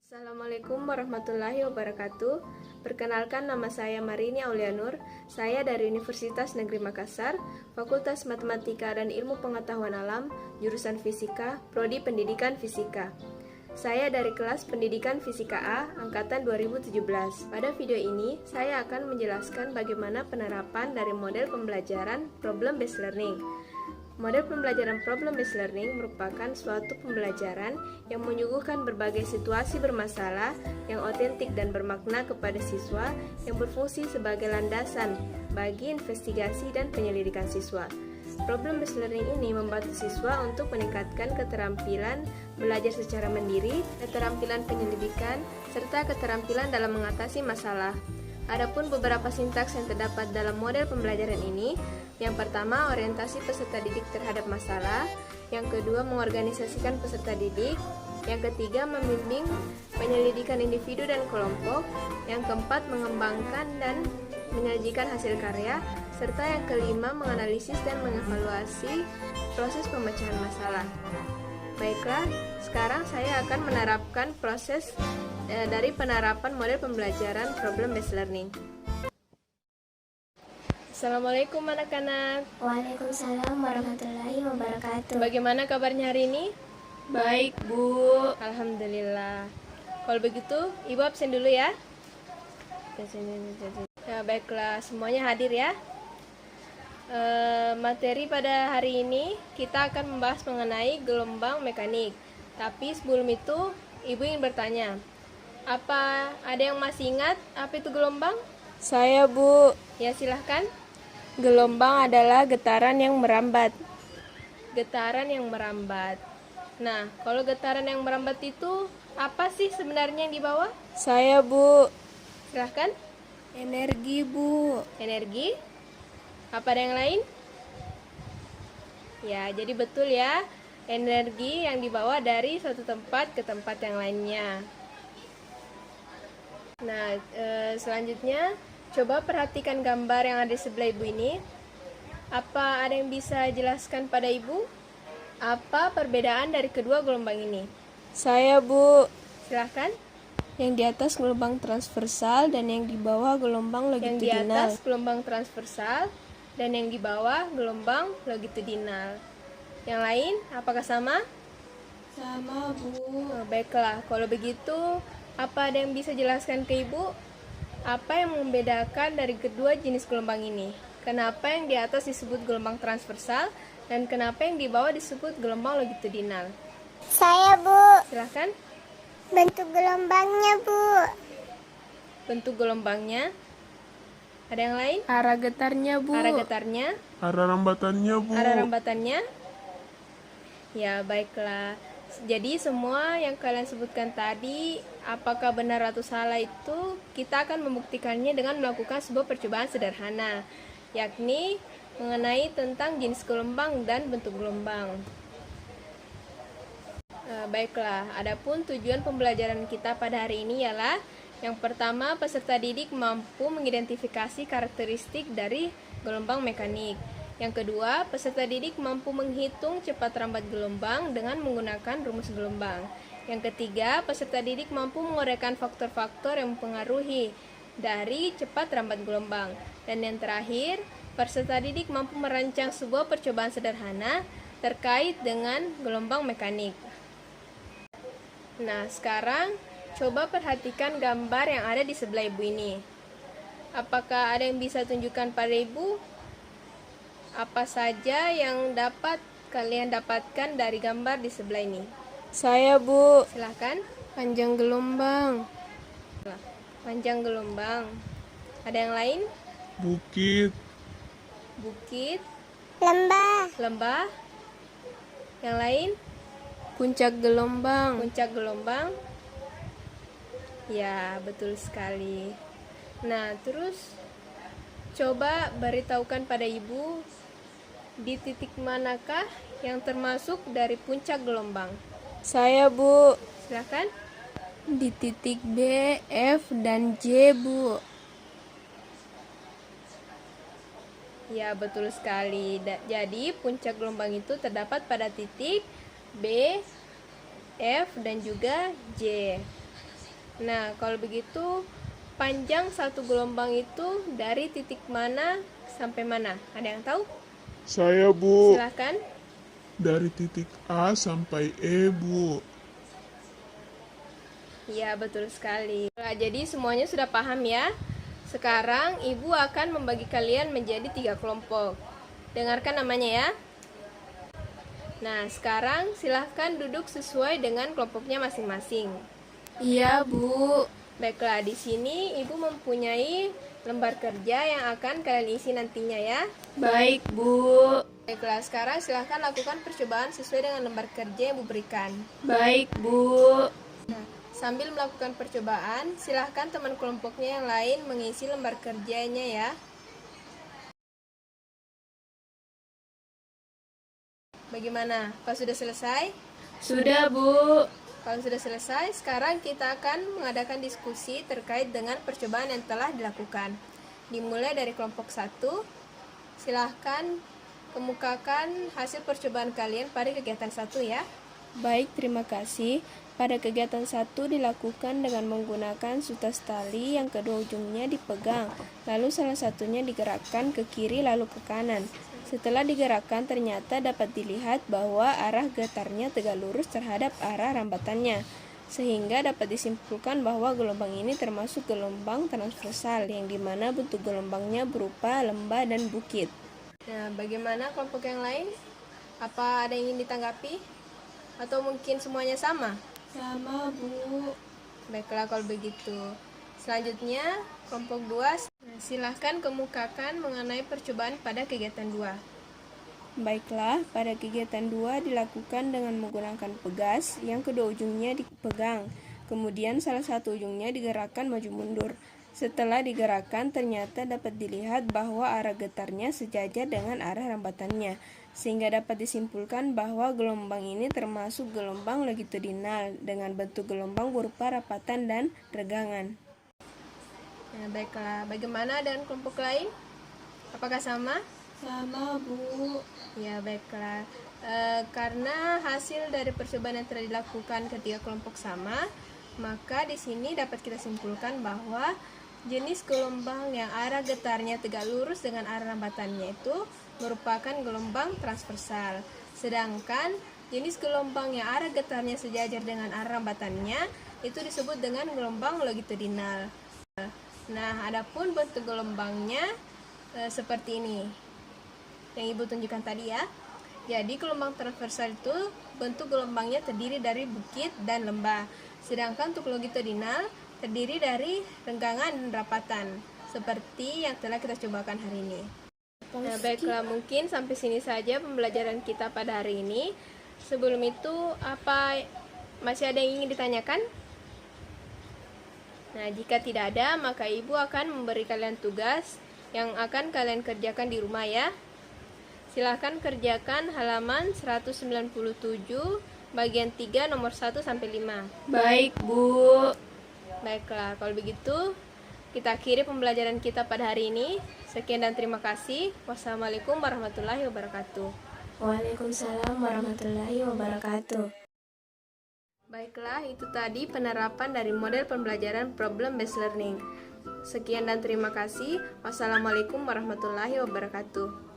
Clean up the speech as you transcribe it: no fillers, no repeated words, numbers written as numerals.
Assalamualaikum warahmatullahi wabarakatuh. Perkenalkan, nama saya Marini Aulianur. Saya dari Universitas Negeri Makassar, Fakultas Matematika dan Ilmu Pengetahuan Alam, jurusan Fisika, Prodi Pendidikan Fisika. Saya dari kelas Pendidikan Fisika A, angkatan 2017. Pada video ini, saya akan menjelaskan bagaimana penerapan dari model pembelajaran problem-based learning. Model pembelajaran problem-based learning merupakan suatu pembelajaran yang menyuguhkan berbagai situasi bermasalah yang otentik dan bermakna kepada siswa, yang berfungsi sebagai landasan bagi investigasi dan penyelidikan siswa. Problem-based learning ini membantu siswa untuk meningkatkan keterampilan belajar secara mandiri, keterampilan penyelidikan, serta keterampilan dalam mengatasi masalah. Adapun beberapa sintaks yang terdapat dalam model pembelajaran ini, yang pertama, orientasi peserta didik terhadap masalah, yang kedua, mengorganisasikan peserta didik, yang ketiga, membimbing penyelidikan individu dan kelompok, yang keempat, mengembangkan dan menyajikan hasil karya, serta yang kelima, menganalisis dan mengevaluasi proses pemecahan masalah. Baiklah, sekarang saya akan menerapkan proses dari penerapan model pembelajaran problem-based learning. Assalamualaikum anak-anak. Waalaikumsalam warahmatullahi wabarakatuh. Bagaimana kabarnya hari ini? Baik, Bu. Alhamdulillah. Kalau begitu, Ibu absen dulu ya. Ya, baiklah, semuanya hadir ya. Materi pada hari ini kita akan membahas mengenai gelombang mekanik. Tapi sebelum itu, Ibu ingin bertanya, apa ada yang masih ingat apa itu gelombang? Saya, Bu. Ya, silahkan. Gelombang adalah getaran yang merambat. Getaran yang merambat. Nah, kalau getaran yang merambat itu apa sih sebenarnya yang dibawa? Saya, Bu. Silahkan. Energi, Bu. Energi. Apa ada yang lain? Ya, jadi betul ya. Energi yang dibawa dari suatu tempat ke tempat yang lainnya. Nah, selanjutnya coba perhatikan gambar yang ada di sebelah Ibu ini. Apa ada yang bisa jelaskan pada Ibu? Apa perbedaan dari kedua gelombang ini? Saya, Bu. Silahkan. Yang di atas gelombang transversal dan yang di bawah gelombang Yang di longitudinal. atas gelombang transversal dan yang di bawah gelombang longitudinal. Yang lain, apakah sama? Sama, Bu. Baiklah, kalau begitu, apa ada yang bisa jelaskan ke Ibu? Apa yang membedakan dari kedua jenis gelombang ini? Kenapa yang di atas disebut gelombang transversal dan kenapa yang di bawah disebut gelombang longitudinal? Saya, Bu. Silahkan. Bentuk gelombangnya, Bu. Bentuk gelombangnya. Ada yang lain? Arah getarnya, Bu. Arah getarnya. Arah rambatannya, Bu. Arah rambatannya. Ya, baiklah. Jadi semua yang kalian sebutkan tadi, apakah benar atau salah itu kita akan membuktikannya dengan melakukan sebuah percobaan sederhana, yakni mengenai tentang jenis gelombang dan bentuk gelombang. Baiklah, adapun tujuan pembelajaran kita pada hari ini ialah yang pertama, peserta didik mampu mengidentifikasi karakteristik dari gelombang mekanik. Yang kedua, peserta didik mampu menghitung cepat rambat gelombang dengan menggunakan rumus gelombang. Yang ketiga, peserta didik mampu menguraikan faktor-faktor yang mempengaruhi dari cepat rambat gelombang. Dan yang terakhir, peserta didik mampu merancang sebuah percobaan sederhana terkait dengan gelombang mekanik. Nah, sekarang coba perhatikan gambar yang ada di sebelah Ibu ini. Apakah ada yang bisa tunjukkan pada Ibu? Apa saja yang dapat kalian dapatkan dari gambar di sebelah ini? Saya, Bu. Silahkan. Panjang gelombang. Panjang gelombang. Ada yang lain? Bukit. Bukit. Lembah. Lembah. Yang lain? Puncak gelombang. Puncak gelombang. Ya, betul sekali. Nah, terus coba beritahukan pada Ibu di titik manakah yang termasuk dari puncak gelombang. Saya, Bu. Silakan. Di titik B, F, dan J, Bu. Ya, betul sekali. Jadi, puncak gelombang itu terdapat pada titik B, F, dan juga J. Nah, kalau begitu, panjang satu gelombang itu dari titik mana sampai mana? Ada yang tahu? Saya, Bu. Silakan. Dari titik A sampai E, Bu. Ya, betul sekali. Nah, jadi semuanya sudah paham ya? Sekarang Ibu akan membagi kalian menjadi 3 kelompok. Dengarkan namanya ya. Nah, sekarang silahkan duduk sesuai dengan kelompoknya masing-masing. Iya, Bu. Baiklah, di sini Ibu mempunyai lembar kerja yang akan kalian isi nantinya ya. Baik, Bu. Baiklah, sekarang silahkan lakukan percobaan sesuai dengan lembar kerja yang Ibu berikan. Baik, Bu. Sambil melakukan percobaan, silahkan teman kelompoknya yang lain mengisi lembar kerjanya ya. Bagaimana? Kalau sudah selesai? Sudah, Bu. Kalau sudah selesai, sekarang kita akan mengadakan diskusi terkait dengan percobaan yang telah dilakukan. Dimulai dari kelompok 1, silahkan kemukakan hasil percobaan kalian pada kegiatan 1 ya. Baik, terima kasih. Pada kegiatan 1 dilakukan dengan menggunakan sutas tali yang kedua ujungnya dipegang, lalu salah satunya digerakkan ke kiri lalu ke kanan. Setelah digerakkan ternyata dapat dilihat bahwa arah getarnya tegak lurus terhadap arah rambatannya, sehingga dapat disimpulkan bahwa gelombang ini termasuk gelombang transversal, yang dimana bentuk gelombangnya berupa lembah dan bukit. Nah, bagaimana kelompok yang lain? Apa ada yang ingin ditanggapi? Atau mungkin semuanya sama? Sama, Bu. Baiklah kalau begitu. Selanjutnya, kelompok 2, silahkan kemukakan mengenai percobaan pada kegiatan 2. Baiklah, pada kegiatan 2 dilakukan dengan menggunakan pegas yang kedua ujungnya dipegang. Kemudian salah satu ujungnya digerakkan maju mundur. Setelah digerakkan ternyata dapat dilihat bahwa arah getarnya sejajar dengan arah rambatannya, sehingga dapat disimpulkan bahwa gelombang ini termasuk gelombang longitudinal dengan bentuk gelombang berupa rapatan dan regangan. Nah, baiklah, bagaimana dengan kelompok lain? Apakah sama? Sama, Bu. Ya, baiklah. Karena hasil dari percobaan yang telah dilakukan ketiga kelompok sama, maka di sini dapat kita simpulkan bahwa jenis gelombang yang arah getarnya tegak lurus dengan arah rambatannya itu merupakan gelombang transversal. Sedangkan jenis gelombang yang arah getarnya sejajar dengan arah rambatannya itu disebut dengan gelombang longitudinal. Nah, adapun bentuk gelombangnya seperti ini yang Ibu tunjukkan tadi ya. Jadi gelombang transversal itu bentuk gelombangnya terdiri dari bukit dan lembah. Sedangkan untuk longitudinal terdiri dari renggangan dan rapatan, seperti yang telah kita cobakan hari ini. Nah, baiklah, mungkin sampai sini saja pembelajaran kita pada hari ini. Sebelum itu, masih ada yang ingin ditanyakan? Nah, jika tidak ada, maka Ibu akan memberi kalian tugas yang akan kalian kerjakan di rumah ya. Silahkan kerjakan halaman 197, bagian 3, nomor 1 sampai 5. Baik, Bu. Baiklah, kalau begitu kita akhiri pembelajaran kita pada hari ini. Sekian dan terima kasih. Wassalamualaikum warahmatullahi wabarakatuh. Waalaikumsalam warahmatullahi wabarakatuh. Baiklah, itu tadi penerapan dari model pembelajaran problem based learning. Sekian dan terima kasih. Wassalamualaikum warahmatullahi wabarakatuh.